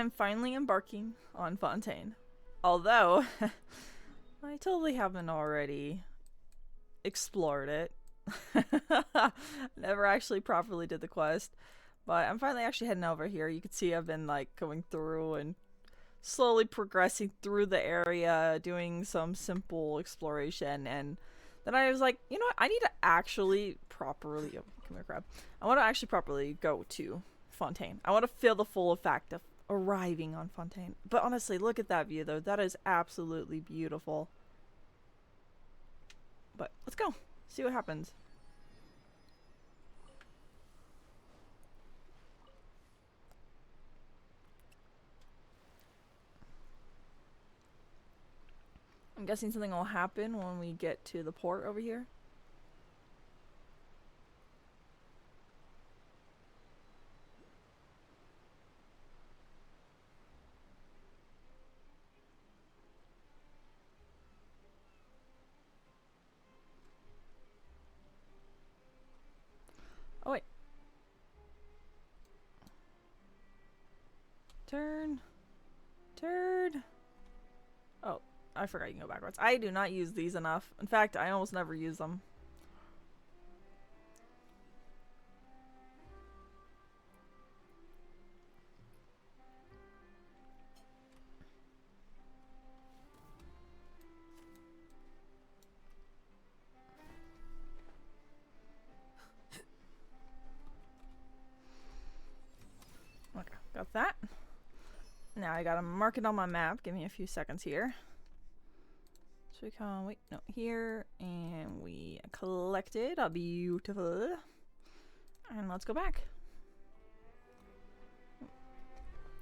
I'm finally embarking on Fontaine. Although, I totally haven't already explored it. Never actually properly did the quest. But I'm finally actually heading over here. You can see I've been like going through and slowly progressing through the area, doing some simple exploration, and then I was like, you know what? I need to actually properly. Oh, come here, crab. I want to actually properly go to Fontaine. I want to feel the full effect of arriving on Fontaine. But honestly, look at that view, though. That is absolutely beautiful. But let's go. See what happens. I'm guessing something will happen when we get to the port over here. Oh, wait. Turn. Turn. Oh, I forgot you can go backwards. I do not use these enough. In fact, I almost never use them. Okay, got that. Now I gotta mark it on my map. Give me a few seconds here. So we come, wait, no, here, and we collected a beautiful. And let's go back.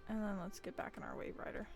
And then let's get back in our wave rider.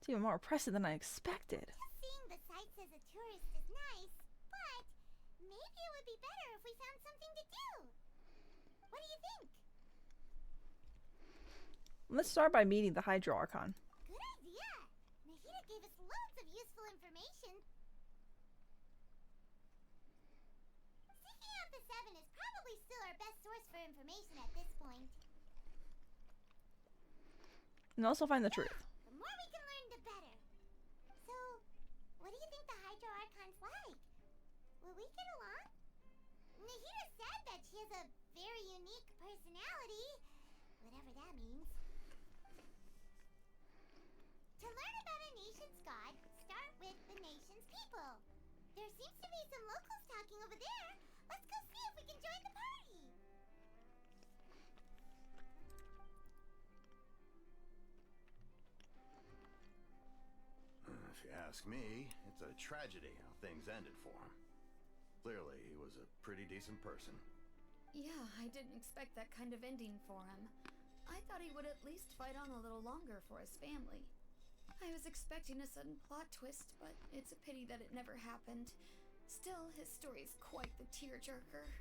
It's even more impressive than I expected. Just seeing the sights as a tourist is nice, but maybe it would be better if we found something to do. What do you think? Let's start by meeting the Hydro Archon. Good idea. Nahida gave us loads of useful information. Seeking out the Seven is probably still our best source for information at this point. And also find the truth. The more we can learn, the better. So, what do you think the Hydro Archon's like? Will we get along? Nahida said that she has a very unique personality, whatever that means. To learn about a nation's god, start with the nation's people. There seems to be some locals talking over there. Let's go see if we can join the party. If you ask me, it's a tragedy how things ended for him. Clearly, he was a pretty decent person. Yeah, I didn't expect that kind of ending for him. I thought he would at least fight on a little longer for his family. I was expecting a sudden plot twist, but it's a pity that it never happened. Still, his story's quite the tearjerker.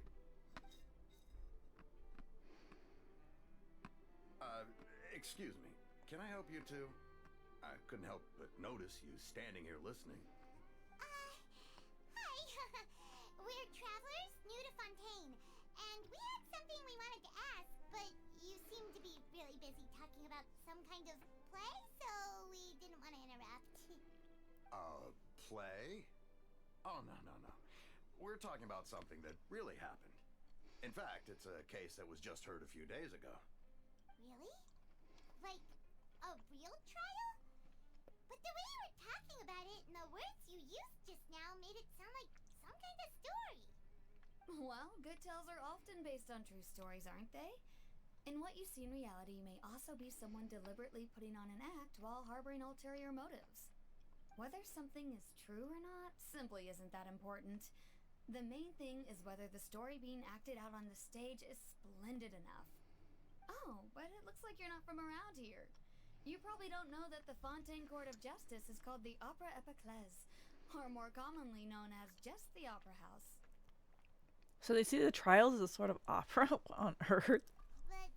Excuse me. Can I help you too? I couldn't help but notice you standing here listening. Hi. We're travelers new to Fontaine, and we had something we wanted to ask, but you seem to be really busy talking about some kind of play, so we didn't want to interrupt. Play? Oh, no. We're talking about something that really happened. In fact, it's a case that was just heard a few days ago. Really? Like, a real trial? But the way you were talking about it and the words you used just now made it sound like some kind of story. Well, good tales are often based on true stories, aren't they? And what you see in reality may also be someone deliberately putting on an act while harboring ulterior motives. Whether something is true or not simply isn't that important. The main thing is whether the story being acted out on the stage is splendid enough. Oh, but it looks like you're not from around here. You probably don't know that the Fontaine Court of Justice is called the Opera Epiclese, or more commonly known as just the Opera House. So they see the trials as a sort of opera on Earth. But,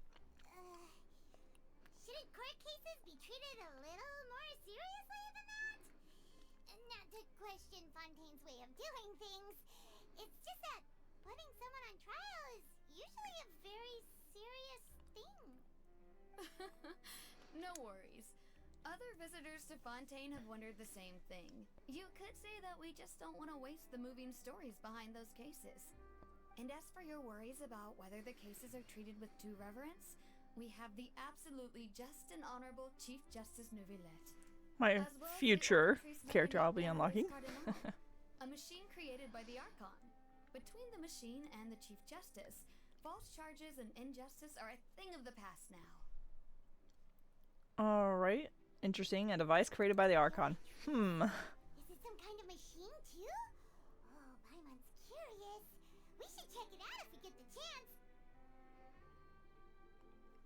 shouldn't court cases be treated a little more seriously than that? Not to question Fontaine's way of doing things. It's just that putting someone on trial is usually a very serious thing. No worries. Other visitors to Fontaine have wondered the same thing. You could say that we just don't want to waste the moving stories behind those cases. And as for your worries about whether the cases are treated with due reverence, we have the absolutely just and honorable Chief Justice Neuvillette. My As well as the future Orchestre character I'll be Symphony unlocking. Cardinal, a machine created by the Archon. Between the machine and the Chief Justice, false charges and injustice are a thing of the past now. Alright. Interesting. A device created by the Archon. Is it some kind of machine, too? Oh, Paimon's curious. We should check it out if we get the chance.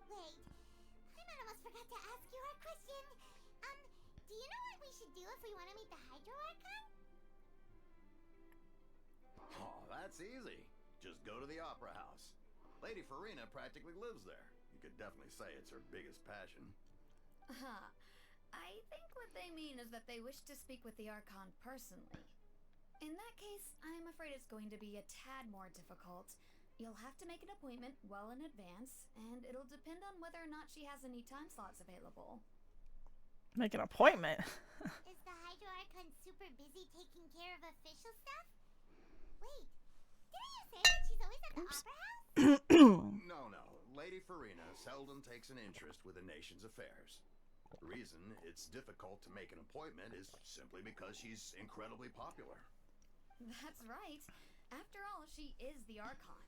Wait, Paimon almost forgot to ask you our question. Do you know what we should do if we want to meet the Hydro Archon? Oh, that's easy. Just go to the Opera House. Lady Farina practically lives there. You could definitely say it's her biggest passion. I think what they mean is that they wish to speak with the Archon personally. In that case, I'm afraid it's going to be a tad more difficult. You'll have to make an appointment well in advance, and it'll depend on whether or not she has any time slots available. Make an appointment. Is the Hydro Archon super busy taking care of official stuff? Wait, didn't you say that she's always at the Opera House? No. Lady Farina seldom takes an interest with the nation's affairs. The reason it's difficult to make an appointment is simply because she's incredibly popular. That's right. After all, she is the Archon.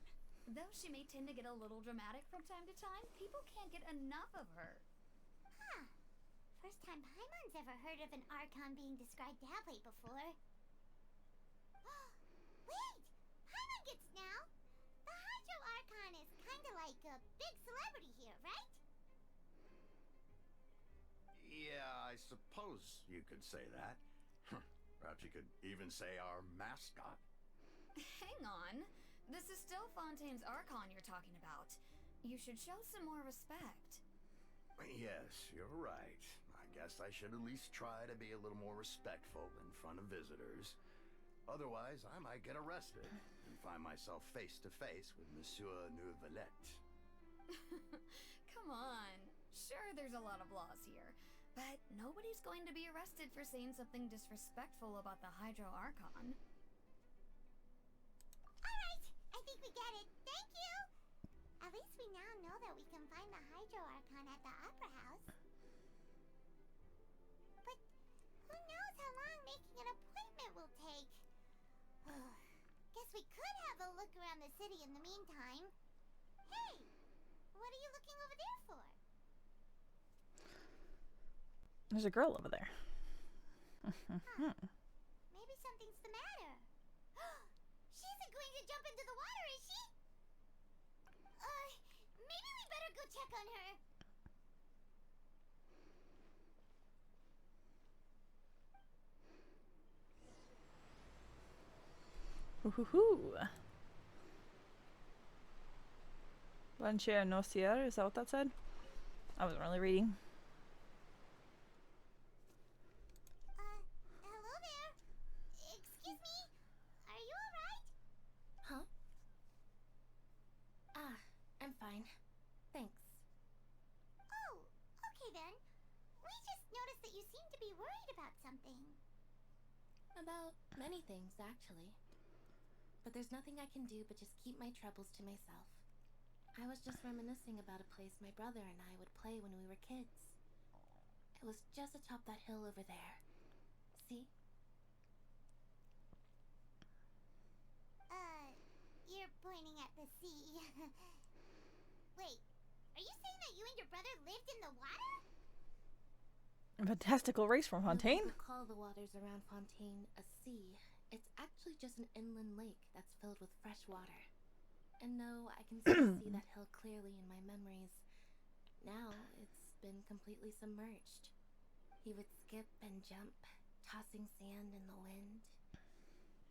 Though she may tend to get a little dramatic from time to time, people can't get enough of her. Huh. First time Paimon's ever heard of an Archon being described that way before. Wait! Paimon gets now! The Hydro Archon is kinda like a big celebrity here, right? Yeah, I suppose you could say that. Perhaps you could even say our mascot. Hang on. This is still Fontaine's Archon you're talking about. You should show some more respect. Yes, you're right. I guess I should at least try to be a little more respectful in front of visitors. Otherwise, I might get arrested and find myself face to face with Monsieur Neuvillette. Come on. Sure, there's a lot of laws here, but nobody's going to be arrested for saying something disrespectful about the Hydro Archon. Alright, I think we get it. Thank you! At least we now know that we can find the Hydro Archon at the Opera House. But who knows how long making an appointment will take? Guess we could have a look around the city in the meantime. Hey! What are you looking over there for? There's a girl over there. Maybe something's the matter. She isn't going to jump into the water, is she? Maybe we better go check on her. Hoo-hoo-hoo. Blanchard Nocier, is that what that said? I wasn't really reading. Hello there. Excuse me. Are you alright? Huh? I'm fine. Thanks. Oh, okay then. We just noticed that you seem to be worried about something. About many things, actually. But there's nothing I can do but just keep my troubles to myself. I was just reminiscing about a place my brother and I would play when we were kids. It was just atop that hill over there. See? You're pointing at the sea. Wait, are you saying that you and your brother lived in the water? fantastical race from Though Fontaine. people call the waters around Fontaine a sea, it's actually just an inland lake that's filled with fresh water. And no, I can still see that hill clearly in my memories. Now it's been completely submerged. He would skip and jump, tossing sand in the wind.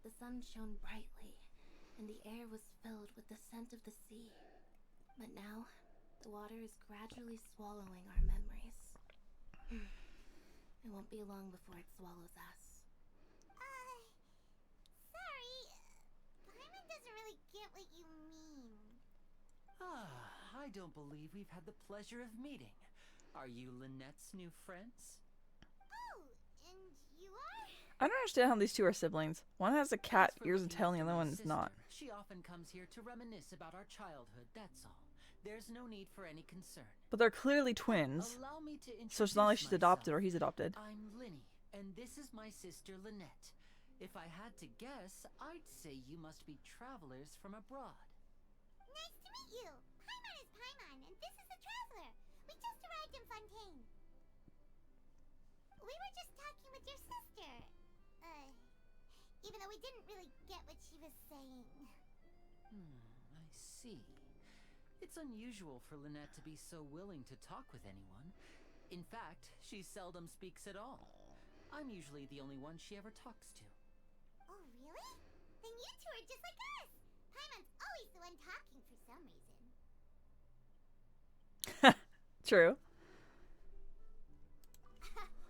The sun shone brightly, and the air was filled with the scent of the sea. But now, the water is gradually swallowing our memories. It won't be long before it swallows us. Sorry. Paimon doesn't really get what you mean. I don't believe we've had the pleasure of meeting. Are you Lynette's new friends? Oh, and you are? I don't understand how these two are siblings. One has a cat Thanks for ears and looking tail, and the after other my one is sister. not. She often comes here to reminisce about our childhood, that's all. There's no need for any concern. But they're clearly twins, Allow me to so it's not like she's introduce adopted or myself. he's adopted. I'm Linny, and this is my sister Lynette. If I had to guess, I'd say you must be travelers from abroad. Nice to meet you. Paimon is Paimon, and this is the Traveler. We just arrived in Fontaine. We were just talking with your sister. Even though we didn't really get what she was saying. I see. It's unusual for Lynette to be so willing to talk with anyone. In fact, she seldom speaks at all. I'm usually the only one she ever talks to. Oh, really? Then you two are just like us. Paimon's always the one talking for some reason. True.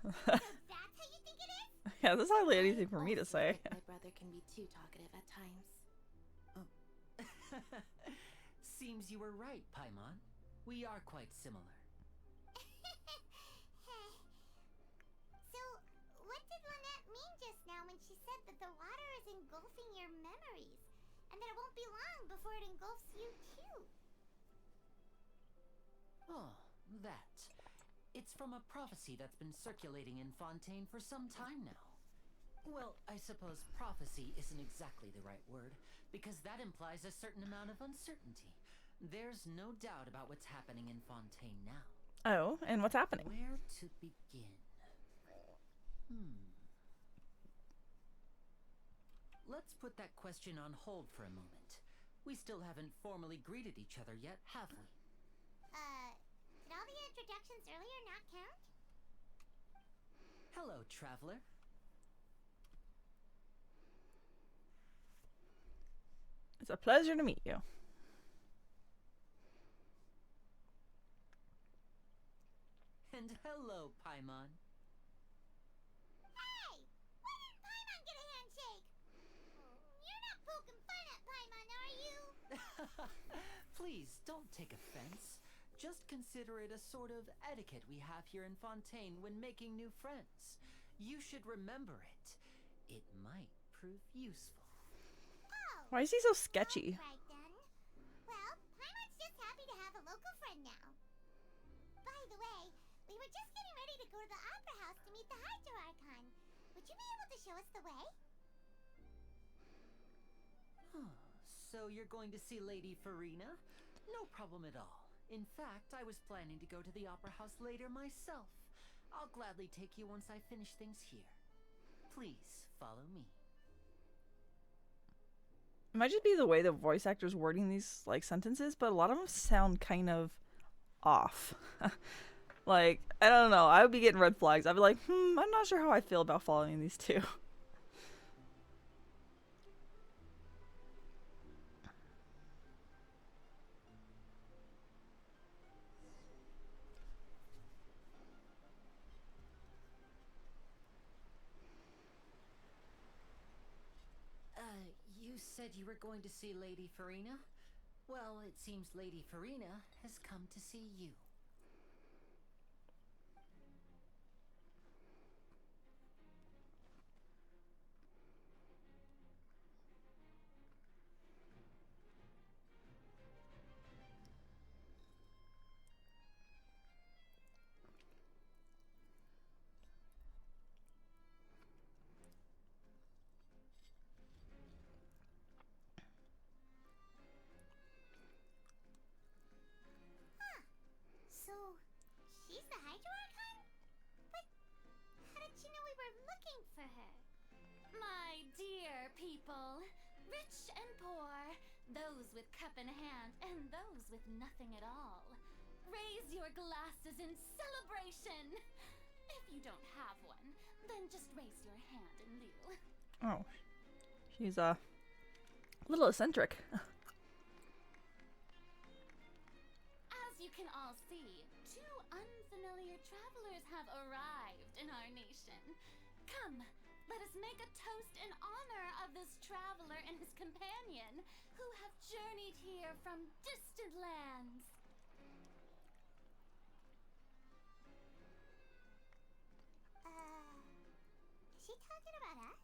So that's how you think it is? Yeah, that's hardly anything for me to Also say. think my brother can be too talkative at times. Seems you were right, Paimon. We are quite similar. So, what did Lynette mean just now when she said that the water is engulfing your memories? And that it won't be long before it engulfs you too? Oh, that. It's from a prophecy that's been circulating in Fontaine for some time now. Well, I suppose prophecy isn't exactly the right word, because that implies a certain amount of uncertainty. There's no doubt about what's happening in Fontaine now. Oh, and what's happening? Where to begin? Let's put that question on hold for a moment. We still haven't formally greeted each other yet, have we? Did all the introductions earlier not count? Hello, traveler. It's a pleasure to meet you. And hello, Paimon. Hey! Why didn't Paimon get a handshake? You're not poking fun at Paimon, are you? Please, don't take offense. Just consider it a sort of etiquette we have here in Fontaine when making new friends. You should remember it. It might prove useful. Oh, Why is he so sketchy? right then. Well, Paimon's just happy to have a local friend now. By the way, we were just getting ready to go to the Opera House to meet the Hydro Archon. Would you be able to show us the way? So you're going to see Lady Farina? No problem at all. In fact, I was planning to go to the Opera House later myself. I'll gladly take you once I finish things here. Please, follow me. It might just be the way the voice actor's wording these like sentences, but a lot of them sound kind of off. Like, I don't know. I would be getting red flags. I'd be like, I'm not sure how I feel about following these two. You said you were going to see Lady Farina? Well, it seems Lady Farina has come to see you. for her. My dear people, rich and poor, those with cup in hand and those with nothing at all, raise your glasses in celebration. If you don't have one, then just raise your hand in lieu. Oh, she's a little eccentric. As you can all see, two unfamiliar travelers have arrived in our nation. Come, let us make a toast in honor of this traveler and his companion who have journeyed here from distant lands. Is she talking about us?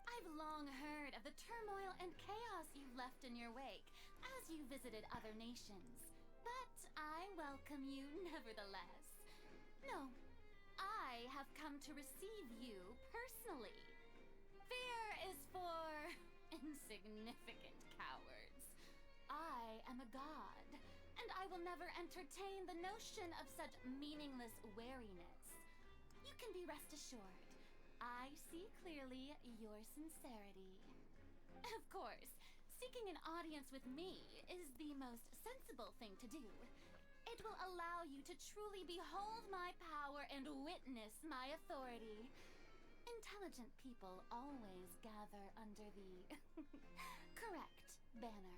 I've long heard of the turmoil and chaos you've left in your wake as you visited other nations, but I welcome you nevertheless. No, I have come to receive you personally. Fear is for insignificant cowards. I am a god, and I will never entertain the notion of such meaningless wariness. You can be rest assured, I see clearly your sincerity. Of course, seeking an audience with me is the most sensible thing to do. It will allow you to truly behold my power and witness my authority. Intelligent people always gather under the correct banner.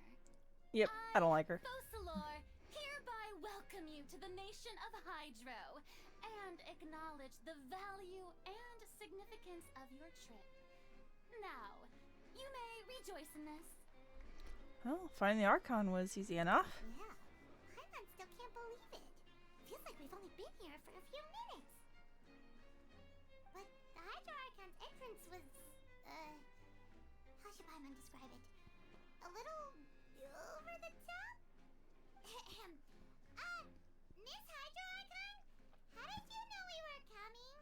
Yep, I don't like her. Fosalor, hereby welcome you to the nation of Hydro and acknowledge the value and significance of your trip. Now, you may rejoice in this. Well, finding the Archon was easy enough. Yeah. Paimon still can't believe it. Feels like we've only been here for a few minutes. But the Hydro Archon's entrance was, how should Paimon describe it? A little over the top? Miss Hydro Archon? How did you know we were coming?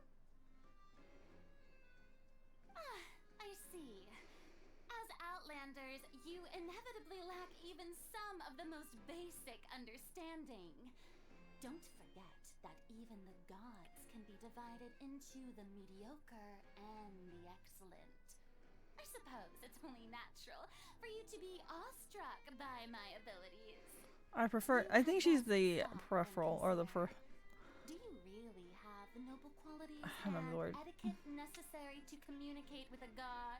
Ah, I see. As Outlanders, you inevitably lack even some of the most basic understanding. Don't forget that even the gods can be divided into the mediocre and the excellent. I suppose it's only natural for you to be awestruck by my abilities. I think she's the peripheral, or the Do you really have the noble qualities I remember the and word. etiquette necessary to communicate with a god?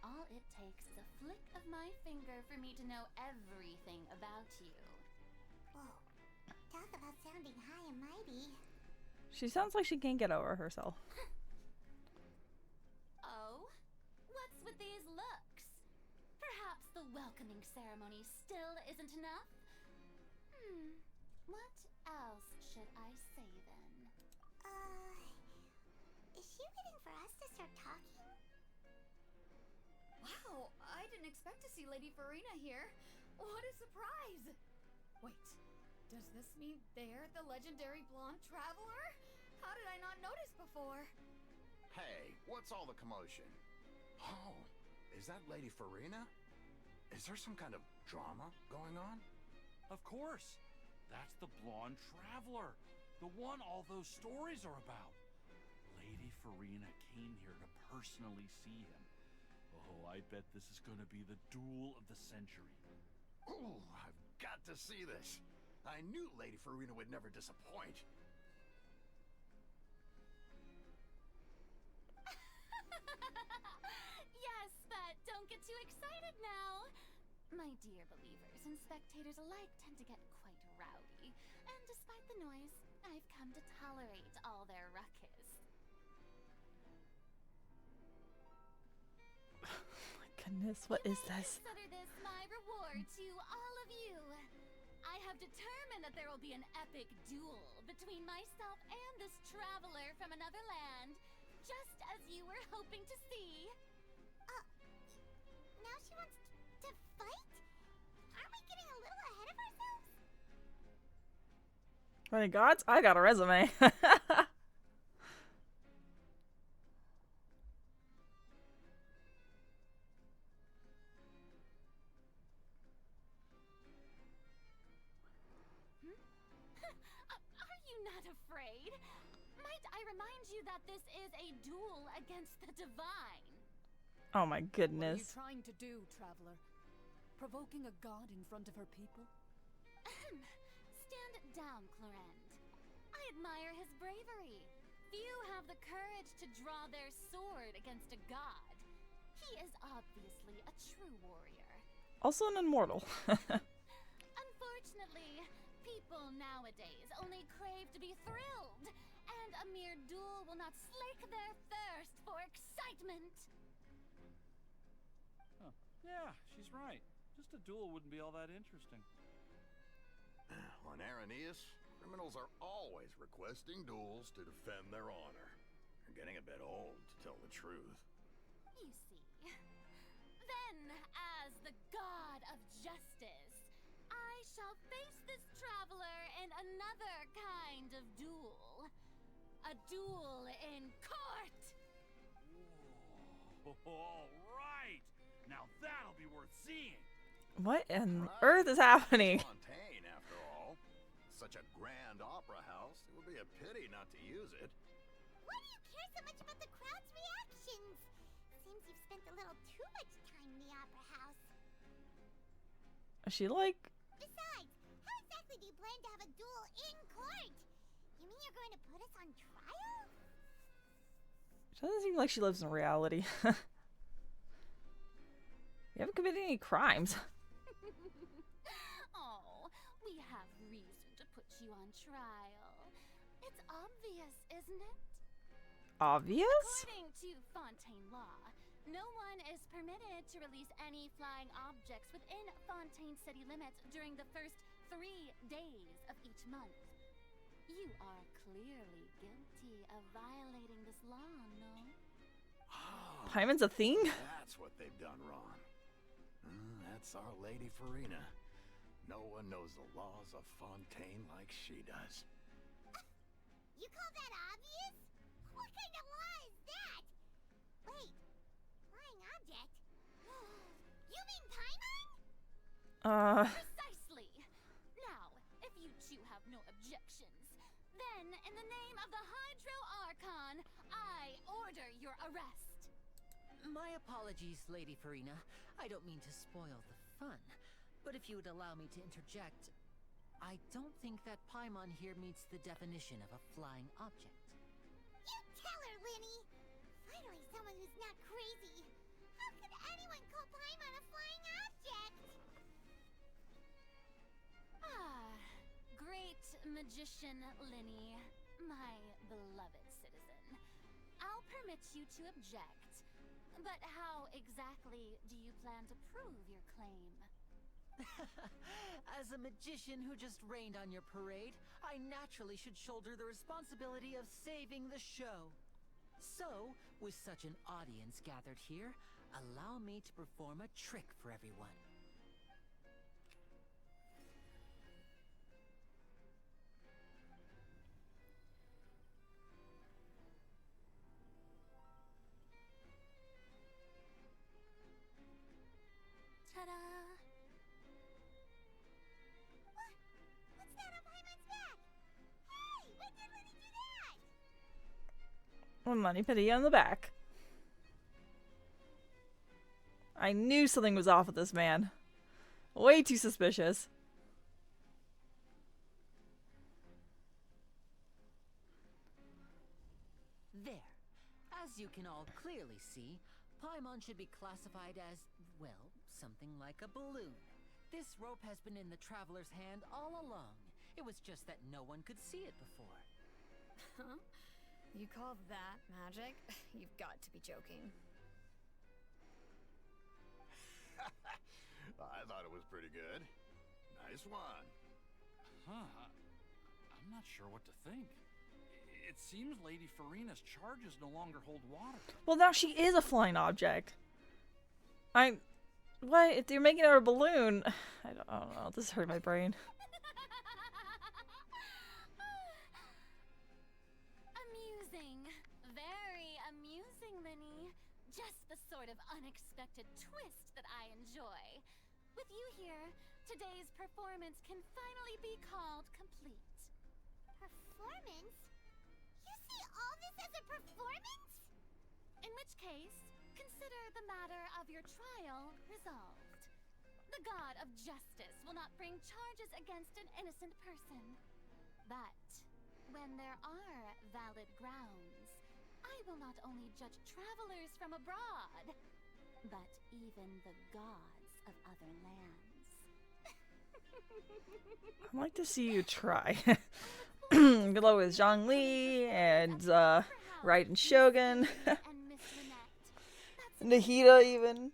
All it takes is a flick of my finger for me to know everything about you. Whoa. Talk about sounding high and mighty. She sounds like she can't get over herself. Oh? What's with these looks? Perhaps the welcoming ceremony still isn't enough? What else should I say then? Is she waiting for us to start talking? Wow, I didn't expect to see Lady Farina here. What a surprise! Wait, does this mean they're the legendary blonde traveler? How did I not notice before? Hey, what's all the commotion? Oh, is that Lady Farina? Is there some kind of drama going on? Of course. That's the blonde traveler. The one all those stories are about. Lady Farina came here to personally see him. Oh, I bet this is going to be the duel of the century. Ooh, I've got to see this. I knew Lady Farina would never disappoint. Yes, but don't get too excited now. My dear believers and spectators alike tend to get quite rowdy, and despite the noise, I've come to tolerate all their ruckus. My goodness, what is this? Consider this my reward to all of you. I have determined that there will be an epic duel between myself and this traveler from another land, just as you were hoping to see. Now she wants to fight? Aren't we getting a little ahead of ourselves? My gods, I got a resume. not afraid. Might I remind you that this is a duel against the divine? Oh my What are you goodness. trying to do, traveler? Provoking a god in front of her people? Stand down, Clorend. I admire his bravery. Few have the courage to draw their sword against a god. He is obviously a true warrior. Also an immortal. Unfortunately, people nowadays only crave to be thrilled, and a mere duel will not slake their thirst for excitement. Huh. Yeah, she's right. Just a duel wouldn't be all that interesting. On Araneus, criminals are always requesting duels to defend their honor. They're getting a bit old, to tell the truth. You see. Then, as the god of justice, I shall face this traveler in another kind of duel. A duel in court! Whoa. All right! Now that'll be worth seeing! What in Right. earth is happening? Fontaine, after all. Such a grand opera house, it would be a pity not to use it. Why do you care so much about the crowd's reactions? Seems you've spent a little too much time in the opera house. Is she like... Besides, how exactly do you plan to have a duel in court? You mean you're going to put us on trial? She doesn't seem like she lives in reality. You haven't committed any crimes. Oh, we have reason to put you on trial. It's obvious, isn't it? Obvious? According to Fontaine law, no one is permitted to release any flying objects within Fontaine city limits during the first 3 days of each month. You are clearly guilty of violating this law, no? Paimon's a thing? That's what they've done wrong. That's Our Lady Farina. No one knows the laws of Fontaine like she does. You call that obvious? What kind of law is that? Wait, flying object? You mean Paimon? Precisely! Now, if you two have no objections, then in the name of the Hydro Archon, I order your arrest. My apologies, Lady Farina. I don't mean to spoil the fun, but if you would allow me to interject, I don't think that Paimon here meets the definition of a flying object. You tell her, Linny! Finally someone who's not crazy. How could anyone call Paimon a flying object? Great magician Linny, my beloved citizen. I'll permit you to object, but how exactly do you plan to prove your claim? As a magician who just rained on your parade, I naturally should shoulder the responsibility of saving the show. So, with such an audience gathered here, allow me to perform a trick for everyone. Ta-da! What's that on Paimon's back? Hey, when did Linny do that? One money penny on the back. I knew something was off with this man. Way too suspicious. There. As you can all clearly see, Paimon should be classified as, well, something like a balloon. This rope has been in the traveler's hand all along. It was just that no one could see it before. Huh? You call that magic? You've got to be joking. I thought it was pretty good. Nice one. Huh. I'm not sure what to think. It seems Lady Farina's charges no longer hold water. Well, now she is a flying object. What? If you're making her a balloon... I don't know. This hurt my brain. Amusing. Very amusing, Linny. Just the sort of unexpected twist that I enjoy. With you here, today's performance can finally be called complete. Performance? You see all this as a performance? In which case, consider the matter of your trial resolved. The god of justice will not bring charges against an innocent person. But when there are valid grounds, I will not only judge travelers from abroad, but even the gods of other lands. I'd like to see you try. Good luck with Zhongli and Raiden Shogun. And Miss Lynette. Nahida even.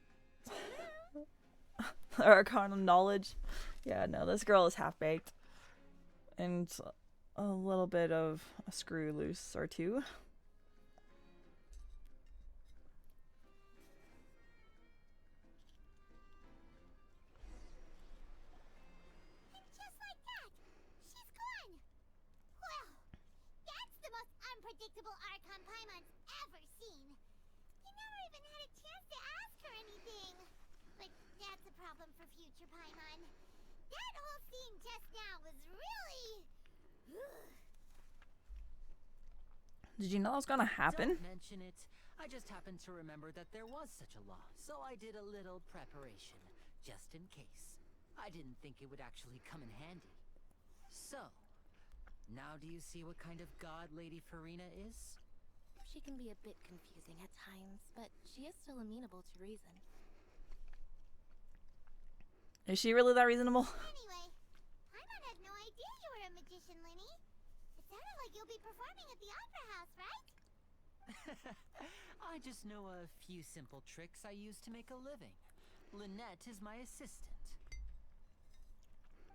Arcana knowledge. Yeah, no, this girl is half-baked. And a little bit of a screw loose or two. And just like that, she's gone. Well, that's the most unpredictable Archon Paimon's ever seen. You never even had a chance to ask her anything. But that's a problem for future Paimon. That whole scene just now was really... Did you know that was gonna happen? Don't mention it. I just happened to remember that there was such a law, so I did a little preparation, just in case. I didn't think it would actually come in handy. So, now do you see what kind of god Lady Farina is? She can be a bit confusing at times, but she is still amenable to reason. Is she really that reasonable? Anyway, Paimon had no idea you were a magician, Linny. It sounded like you'll be performing at the Opera House, right? I just know a few simple tricks I use to make a living. Lynette is my assistant.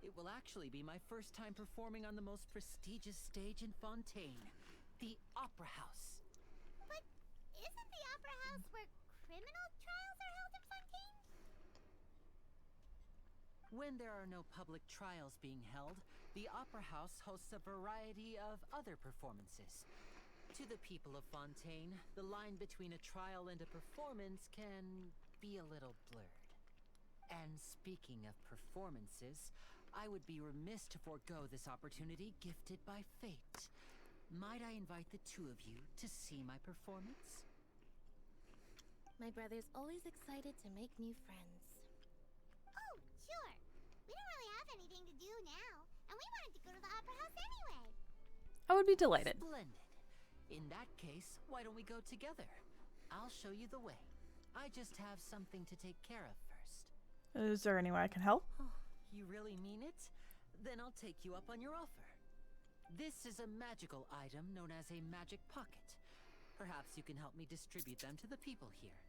It will actually be my first time performing on the most prestigious stage in Fontaine, the Opera House. But isn't the Opera House where criminal trials are held in Fontaine? When there are no public trials being held, the Opera House hosts a variety of other performances. To the people of Fontaine, the line between a trial and a performance can be a little blurred. And speaking of performances, I would be remiss to forego this opportunity gifted by fate. Might I invite the two of you to see my performance? My brother's always excited to make new friends. Oh, sure. We don't really have anything to do now, and we wanted to go to the Opera House anyway. I would be delighted. Splendid. In that case, why don't we go together? I'll show you the way. I just have something to take care of first. Is there any way I can help? Oh, you really mean it? Then I'll take you up on your offer. This is a magical item known as a magic pocket. Perhaps you can help me distribute them to the people here.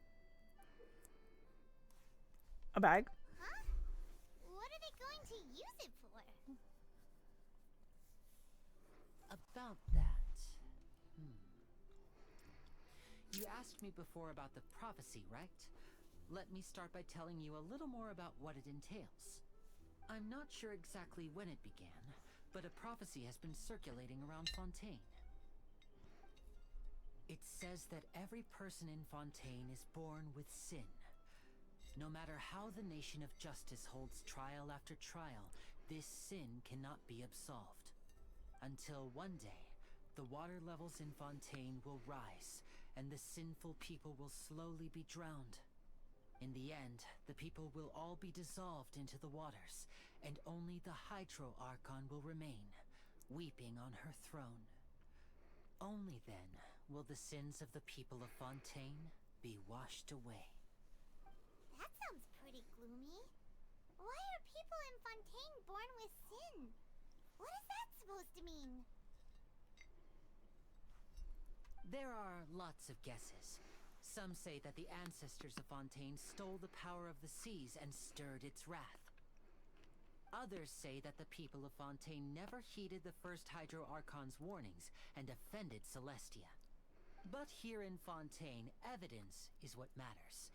A bag? Huh? What are they going to use it for? About that. You asked me before about the prophecy, right? Let me start by telling you a little more about what it entails. I'm not sure exactly when it began, but a prophecy has been circulating around Fontaine. It says that every person in Fontaine is born with sin. No matter how the nation of justice holds trial after trial, this sin cannot be absolved. Until one day, the water levels in Fontaine will rise, and the sinful people will slowly be drowned. In the end, the people will all be dissolved into the waters, and only the Hydro Archon will remain, weeping on her throne. Only then will the sins of the people of Fontaine be washed away. That sounds pretty gloomy. Why are people in Fontaine born with sin? What is that supposed to mean? There are lots of guesses. Some say that the ancestors of Fontaine stole the power of the seas and stirred its wrath. Others say that the people of Fontaine never heeded the first Hydro Archon's warnings and offended Celestia. But here in Fontaine, evidence is what matters.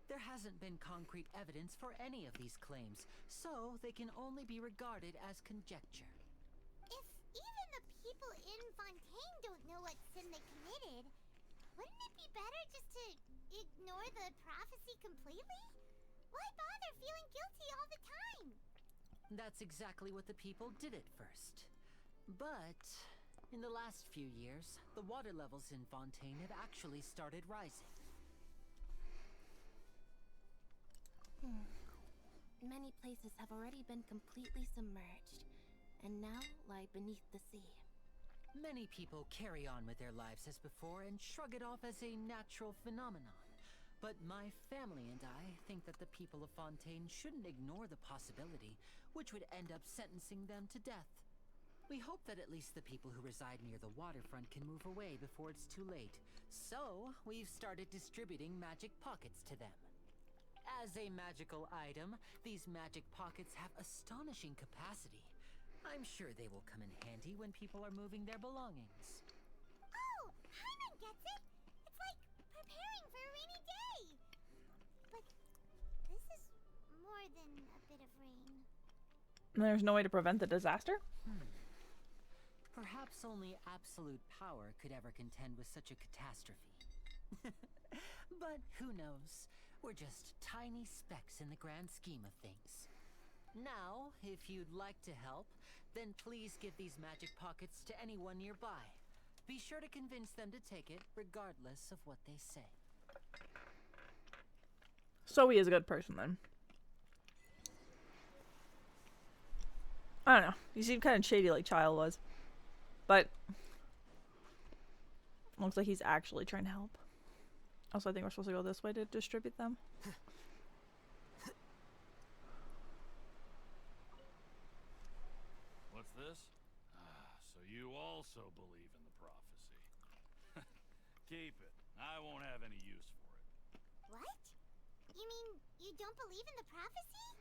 There hasn't been concrete evidence for any of these claims, so they can only be regarded as conjecture. If even the people in Fontaine don't know what sin they committed, wouldn't it be better just to ignore the prophecy completely? Why bother feeling guilty all the time? That's exactly what the people did at first. But in the last few years, the water levels in Fontaine have actually started rising. Many places have already been completely submerged, and now lie beneath the sea. Many people carry on with their lives as before and shrug it off as a natural phenomenon. But my family and I think that the people of Fontaine shouldn't ignore the possibility, which would end up sentencing them to death. We hope that at least the people who reside near the waterfront can move away before it's too late. So, we've started distributing magic pockets to them. As a magical item, these magic pockets have astonishing capacity. I'm sure they will come in handy when people are moving their belongings. Oh, Hyman gets it! It's like preparing for a rainy day! But this is more than a bit of rain. There's no way to prevent the disaster? Perhaps only absolute power could ever contend with such a catastrophe. But who knows? We're just tiny specks in the grand scheme of things. Now, if you'd like to help, then please give these magic pockets to anyone nearby. Be sure to convince them to take it, regardless of what they say. So he is a good person then. I don't know. You seem kind of shady like Child was. But looks like he's actually trying to help. Also, I think we're supposed to go this way to distribute them. What's this? So you also believe in the prophecy. Keep it. I won't have any use for it. What? You mean you don't believe in the prophecy?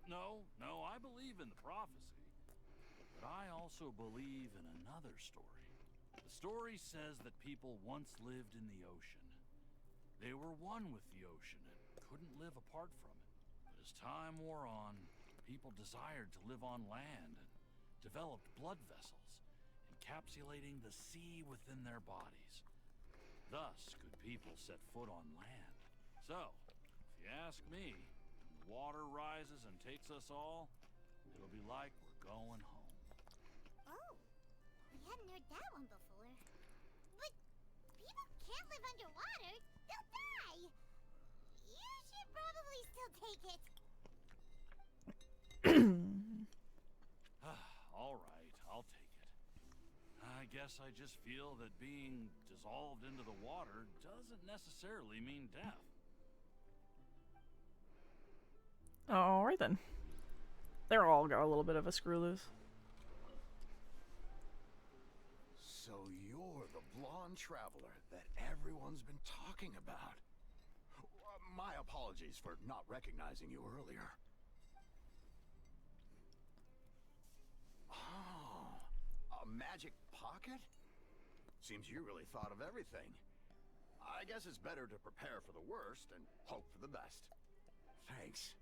No, I believe in the prophecy. But I also believe in another story. The story says that people once lived in the ocean. They were one with the ocean and couldn't live apart from it. But as time wore on, people desired to live on land and developed blood vessels, encapsulating the sea within their bodies. Thus could people set foot on land. So, if you ask me, when the water rises and takes us all, it'll be like we're going home. Oh, we hadn't heard that one before. But people can't live underwater. They'll die. You should probably still take it. All right, I'll take it. I guess I just feel that being dissolved into the water doesn't necessarily mean death. Alright then. They're all got a little bit of a screw loose. So you're the blonde traveler that everyone's been talking about. My apologies for not recognizing you earlier. Oh, a magic pocket? Seems you really thought of everything. I guess it's better to prepare for the worst and hope for the best. Thanks.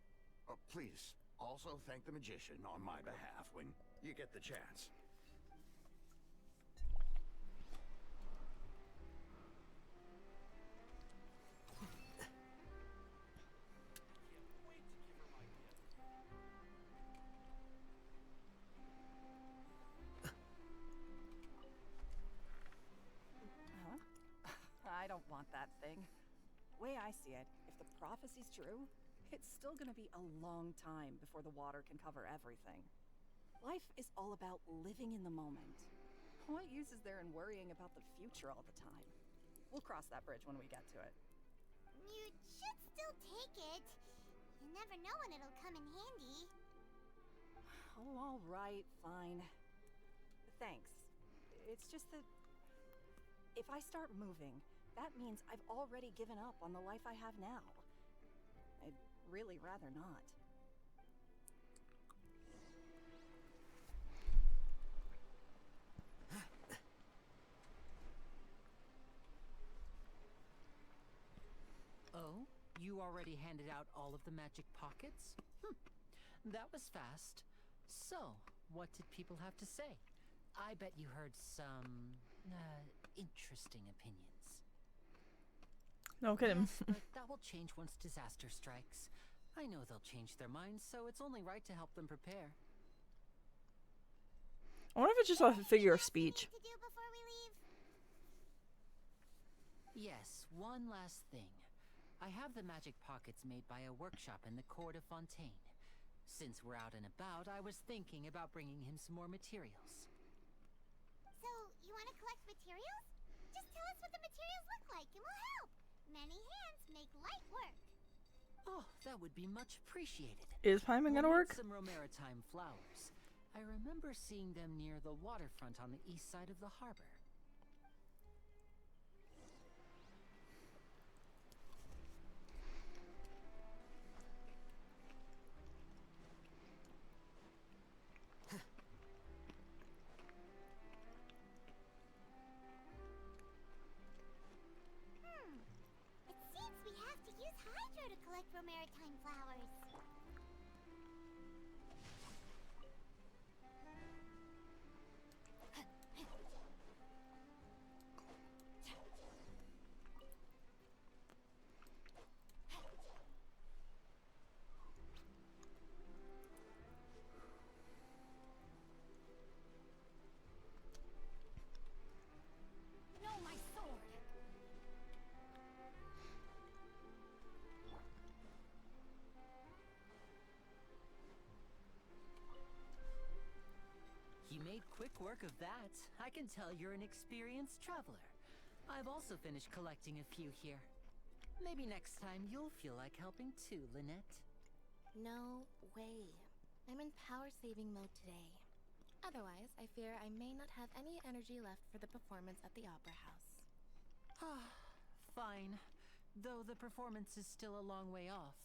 Please, also thank the magician on my behalf when you get the chance. I don't want that thing. Way I see it, if the prophecy's true, it's still gonna be a long time before the water can cover everything. Life is all about living in the moment. What use is there in worrying about the future all the time? We'll cross that bridge when we get to it. You should still take it. You never know when it'll come in handy. Oh, all right, fine. Thanks. It's just that if I start moving, that means I've already given up on the life I have now. I'd really rather not. Oh, you already handed out all of the magic pockets? That was fast. So, what did people have to say? I bet you heard some, interesting opinions. No kidding. Yes, but that will change once disaster strikes. I know they'll change their minds, so it's only right to help them prepare. I wonder if it's just a figure of speech. To do before we leave? Yes, one last thing. I have the magic pockets made by a workshop in the court of Fontaine. Since we're out and about, I was thinking about bringing him some more materials. So, you want to collect materials? Just tell us what the materials look like and we'll help. Many hands make light work. Oh, that would be much appreciated. Is Paimon gonna We'll need work? some romaritime flowers. I remember seeing them near the waterfront on the east side of the harbor. It seems we have to use Hydro to collect romaritime flowers. No, my sword! You made quick work of that. I can tell you're an experienced traveler. I've also finished collecting a few here. Maybe next time you'll feel like helping too, Lynette. No way. I'm in power-saving mode today. Otherwise, I fear I may not have any energy left for the performance at the Opera House. Fine. Though the performance is still a long way off.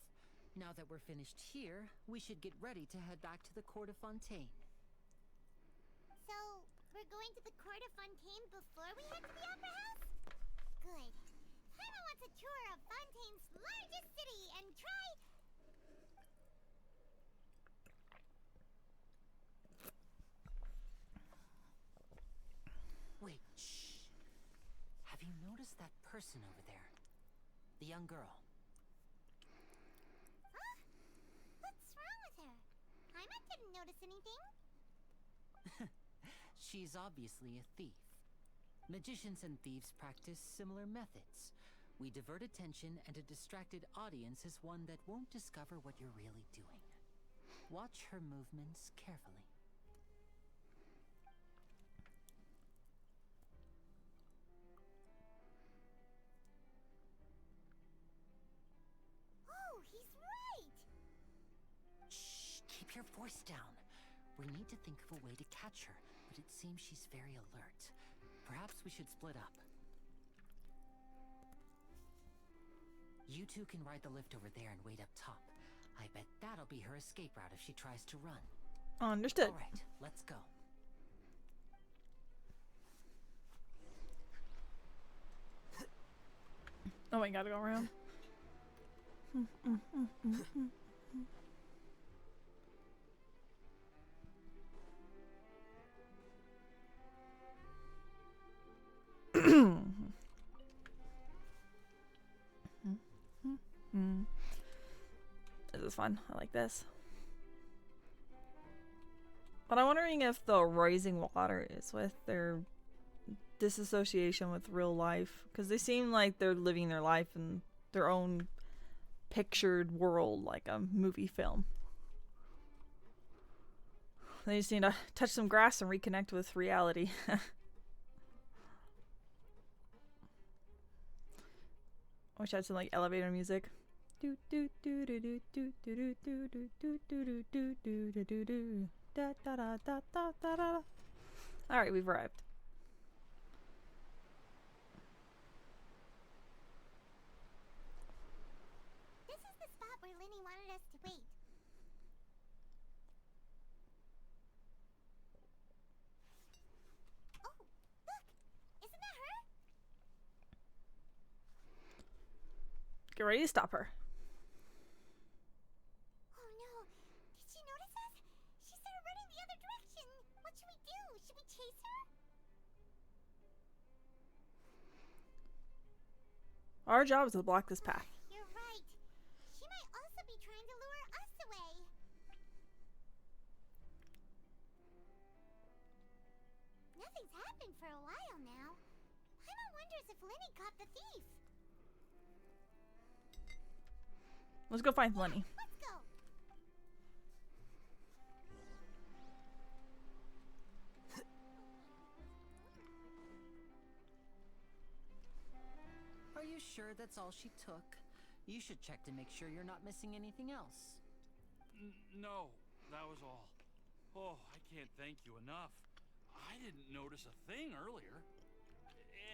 Now that we're finished here, we should get ready to head back to the court of Fontaine. So, we're going to the court of Fontaine before we head to the Opera House? Good. Paimon wants a tour of Fontaine's largest city and try... Wait, shh. Have you noticed that person over there? The young girl. Huh? What's wrong with her? Paimon didn't notice anything. She's obviously a thief. Magicians and thieves practice similar methods. We divert attention, and a distracted audience is one that won't discover what you're really doing. Watch her movements carefully. Oh, he's right! Shh, keep your voice down. We need to think of a way to catch her, but it seems she's very alert. Perhaps we should split up. You two can ride the lift over there and wait up top. I bet that'll be her escape route if she tries to run. Understood. All right, let's go. Oh, I gotta go around. This is fun. I like this. But I'm wondering if the rising water is with their disassociation with real life, because they seem like they're living their life in their own pictured world, like a movie film. They just need to touch some grass and reconnect with reality. I wish I had some like elevator music. Alright, we've arrived. This is the spot where Linny wanted us to wait. Oh, look! Isn't that her? Get ready to stop her. Oh no! Did she notice us? She started running the other direction! What should we do? Should we chase her? Our job is to block this path. You're right. She might also be trying to lure us away. Nothing's happened for a while now. Paimon wonders if Lenny caught the thief. Let's go find Lenny. Let's go. Are you sure that's all she took? You should check to make sure you're not missing anything else. No, that was all. Oh, I can't thank you enough. I didn't notice a thing earlier.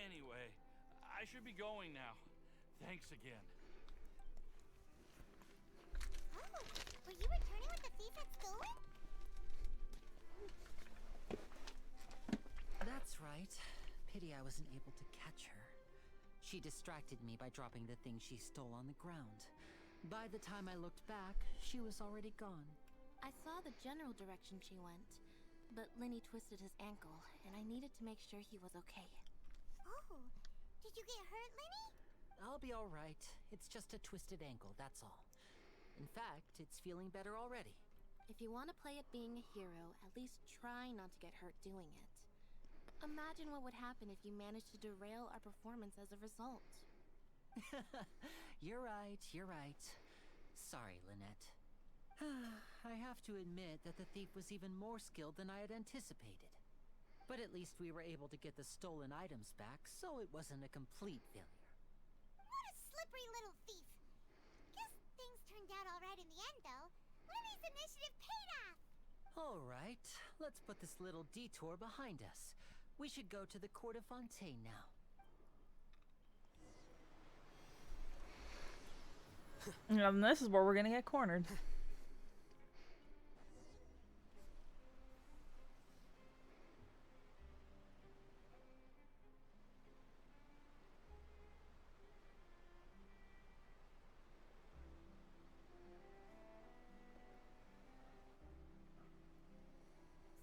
Anyway, I should be going now. Thanks again. Oh, were you returning what the thief had stolen? That's right. Pity I wasn't able to catch her. She distracted me by dropping the thing she stole on the ground. By the time I looked back, she was already gone. I saw the general direction she went, but Lenny twisted his ankle, and I needed to make sure he was okay. Oh, did you get hurt, Lenny? I'll be all right. It's just a twisted ankle, that's all. In fact, it's feeling better already. If you want to play at being a hero, at least try not to get hurt doing it. Imagine what would happen if you managed to derail our performance as a result. You're right, you're right. Sorry, Lynette. I have to admit that the thief was even more skilled than I had anticipated. But at least we were able to get the stolen items back, so it wasn't a complete failure. What a slippery little thief. Guess things turned out all right in the end, though. Lenny's initiative paid off. All right, let's put this little detour behind us. We should go to the court of Fontaine now. And this is where we're gonna get cornered.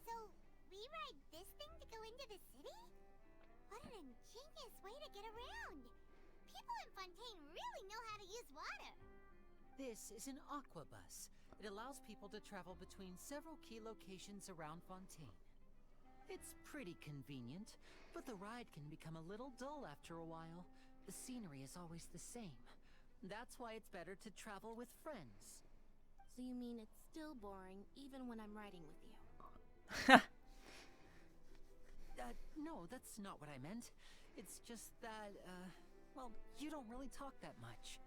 So, we ride this thing to go into the city? What an ingenious way to get around. People in Fontaine really know how to use water. This is an aquabus. It allows people to travel between several key locations around Fontaine. It's pretty convenient, but the ride can become a little dull after a while. The scenery is always the same. That's why it's better to travel with friends. So you mean it's still boring even when I'm riding with you? No, that's not what I meant. It's just that, well, you don't really talk that much.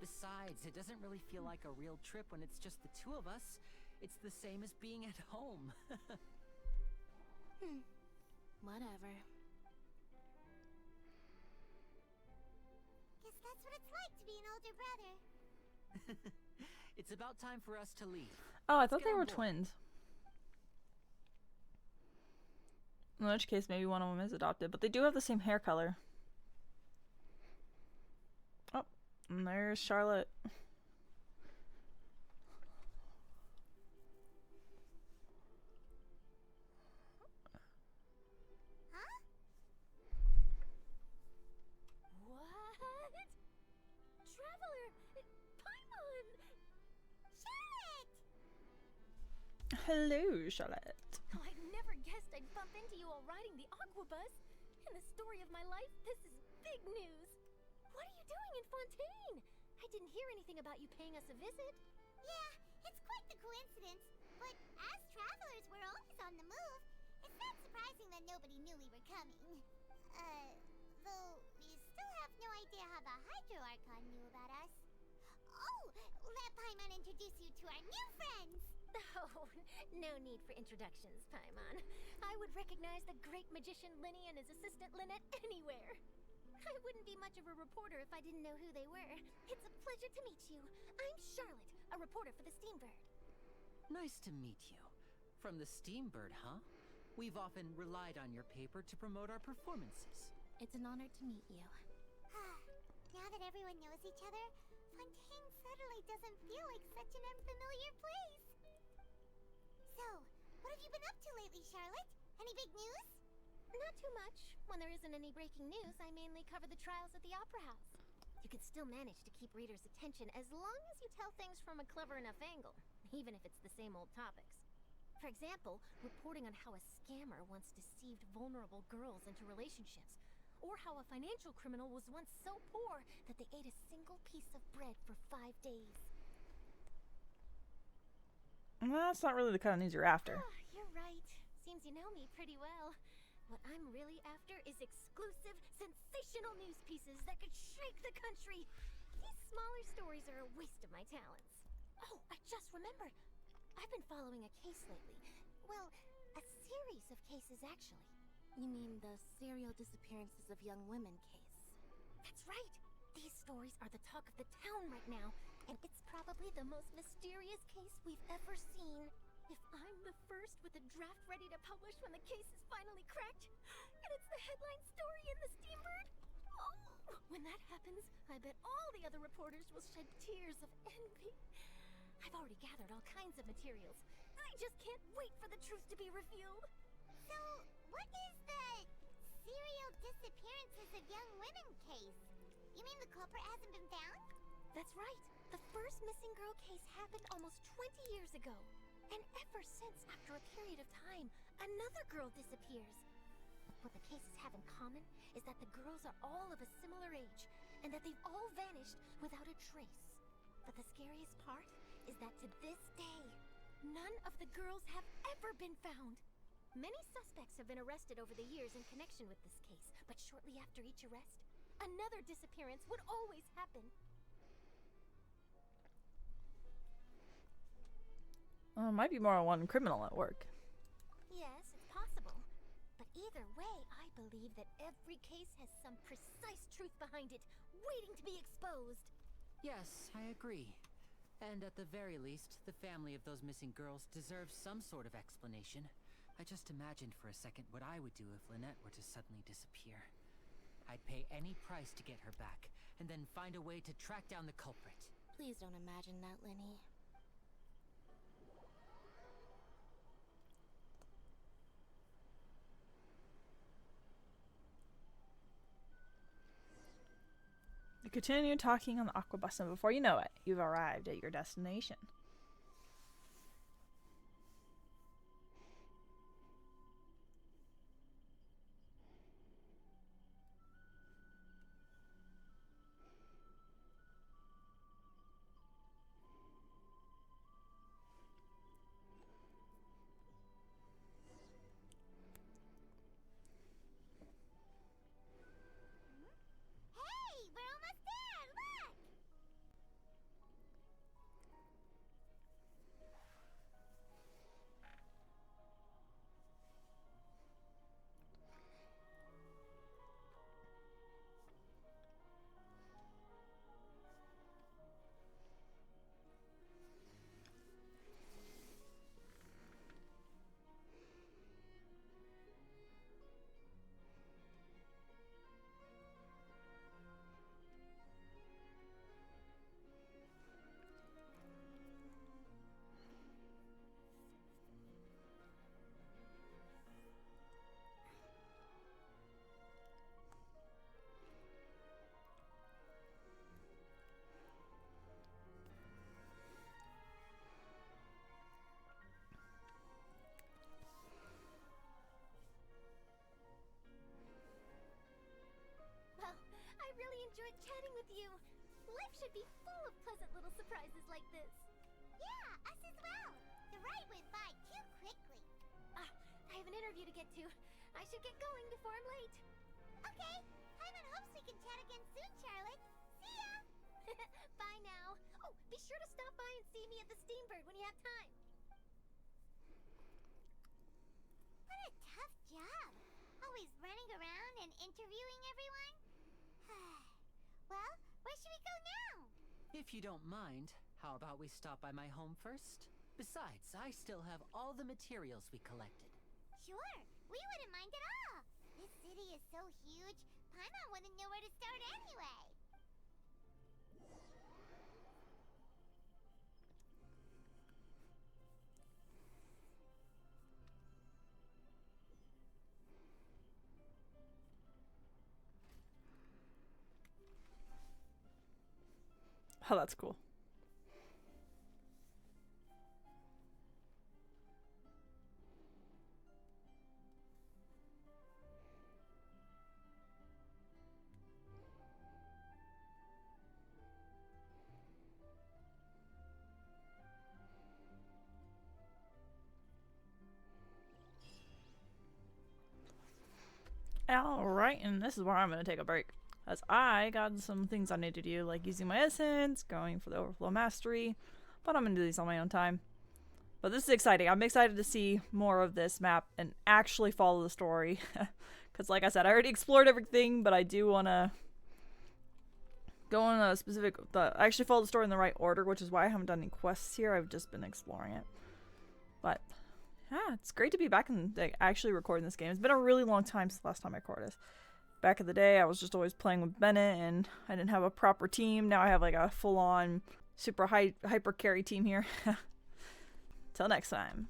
Besides, it doesn't really feel like a real trip when it's just the two of us. It's the same as being at home. Whatever. Guess that's what it's like to be an older brother. It's about time for us to leave. Oh, I thought Let's get they on were board. twins. In which case, maybe one of them is adopted, but they do have the same hair color. Oh, and there's Charlotte. Huh? What? Traveler! Paimon! Charlotte! Hello, Charlotte. Oh, I never guessed I'd bump into you while riding the aquabus. In the story of my life, this is big news. What are you doing in Fontaine? I didn't hear anything about you paying us a visit. Yeah, it's quite the coincidence. But as travelers, we're always on the move. It's not surprising that nobody knew we were coming. Though we still have no idea how the Hydro Archon knew about us. Oh, let Paimon introduce you to our new friends. Oh, no need for introductions, Paimon. I would recognize the great magician Lenny and his assistant Lynette anywhere. I wouldn't be much of a reporter if I didn't know who they were. It's a pleasure to meet you. I'm Charlotte, a reporter for the Steambird. Nice to meet you. From the Steambird, huh? We've often relied on your paper to promote our performances. It's an honor to meet you. Now that everyone knows each other, Fontaine suddenly doesn't feel like such an unfamiliar place. So, what have you been up to lately, Charlotte? Any big news? Not too much. When there isn't any breaking news, I mainly cover the trials at the Opera House. You can still manage to keep readers' attention as long as you tell things from a clever enough angle, even if it's the same old topics. For example, reporting on how a scammer once deceived vulnerable girls into relationships, or how a financial criminal was once so poor that they ate a single piece of bread for 5 days. Well, that's not really the kind of news you're after. Ah, you're right. Seems you know me pretty well. What I'm really after is exclusive, sensational news pieces that could shake the country. These smaller stories are a waste of my talents. Oh, I just remembered. I've been following a case lately. Well, a series of cases, actually. You mean the serial disappearances of young women case? That's right. These stories are the talk of the town right now, and it's probably the most mysterious case we've ever seen. If I'm the first with a draft ready to publish when the case is finally cracked, and it's the headline story in the Steambird, oh, when that happens, I bet all the other reporters will shed tears of envy. I've already gathered all kinds of materials. I just can't wait for the truth to be revealed. So, what is the serial disappearances of young women case? You mean the culprit hasn't been found? That's right. The first missing girl case happened almost 20 years ago. And ever since, after a period of time, another girl disappears. What the cases have in common is that the girls are all of a similar age, and that they've all vanished without a trace. But the scariest part is that to this day, none of the girls have ever been found. Many suspects have been arrested over the years in connection with this case, but shortly after each arrest, another disappearance would always happen. Might be more than one criminal at work. Yes, it's possible. But either way, I believe that every case has some precise truth behind it, waiting to be exposed. Yes, I agree. And at the very least, the family of those missing girls deserves some sort of explanation. I just imagined for a second what I would do if Lynette were to suddenly disappear. I'd pay any price to get her back, and then find a way to track down the culprit. Please don't imagine that, Lenny. You continue talking on the aqua bus, and before you know it, you've arrived at your destination. Hey, we're almost there! Look! Well, I really enjoyed chatting with you. Life should be full of pleasant little surprises like this. Yeah, us as well. The ride went by too quickly. Ah, I have an interview to get to. I should get going before I'm late. Okay, Hyman hopes we can chat again soon, Charlotte. See ya! Bye now. Oh, be sure to stop by and see me at the Steambird when you have time. What a tough job. Always running around and interviewing everyone. Well, where should we go now? If you don't mind, how about we stop by my home first? Besides, I still have all the materials we collected. Sure, we wouldn't mind at all. This city is so huge, Paimon wouldn't know where to start anyway. Oh, that's cool. Alright, and this is where I'm going to take a break. As I got some things I need to do, like using my essence, going for the overflow mastery, but I'm going to do these on my own time. But this is exciting. I'm excited to see more of this map and actually follow the story. Because like I said, I already explored everything, but I do want to go on a specific... I actually follow the story in the right order, which is why I haven't done any quests here. I've just been exploring it. But yeah, it's great to be back and like, actually recording this game. It's been a really long time since the last time I recorded this. Back in the day, I was just always playing with Bennett, and I didn't have a proper team. Now I have like a full-on super hyper carry team here. Till next time.